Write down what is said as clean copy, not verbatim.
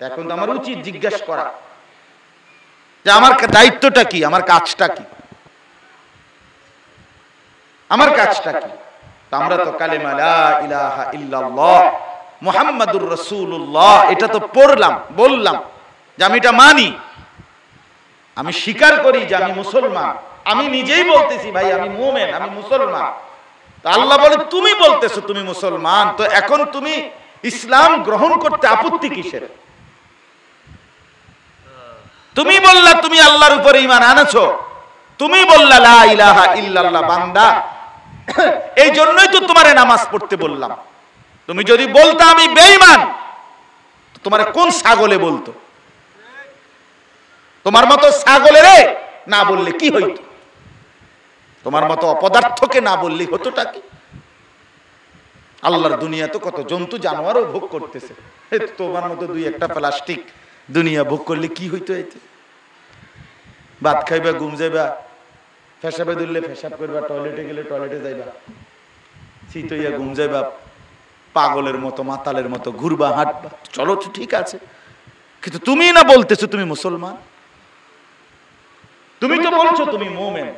এখন তো আমার উচিত জিজ্ঞাসা করা যে আমার দায়িত্বটা কি, আমার কাজটা কি, আমার কাজটা কি। আমরা তো কালেমা লা ইলাহা ইল্লাল্লাহ মুহাম্মাদুর রাসূলুল্লাহ এটা তো পড়লাম, বললাম যে আমি এটা মানি, আমি স্বীকার করি যে আমি মুসলমান। আমি নিজেই বলতেছি ভাই আমি মুমিন, আমি মুসলমান। তো আল্লাহ বলে তুমি বলতেছো তুমি মুসলমান, তো এখন তুমি ইসলাম গ্রহণ করতে আপত্তি কিসের? তুমি বললা তুমি আল্লাহর উপরে ঈমান আনছো, তুমি বললা লা ইলাহা ইল্লাল্লাহ বান্দা, এই জন্যই তো তোমারে নামাজ পড়তে বললাম। তুমি যদি বলতা আমি বেঈমান, তোমারে কোন ছাগলে বলতো? তোমার মতো ছাগলেরে না বললে কি হইতো? তোমার মতো অপদার্থকে না বললে হতোটা কি? আল্লাহর দুনিয়া তো কত জন্তু জানোয়ারও ভোগ করতেছে, তোমার মতো দুই একটা প্লাস্টিক দুনিয়া ভোগ করলে কি হইতো? এতে ভাত খাইবা, ঘুম যাইবা, পেশাবে ধরলে পেশাব করবা, টয়লেটে গেলে টয়লেটে যাইবা, শীত হইয়া ঘুম যাইবা, পাগলের মতো মাতালের মতো ঘুরবা, হাঁটবা, চলো তো ঠিক আছে। কিন্তু তুমি না বলতেছো তুমি মুসলমান, তুমি তো বলছো তুমি মুমিন।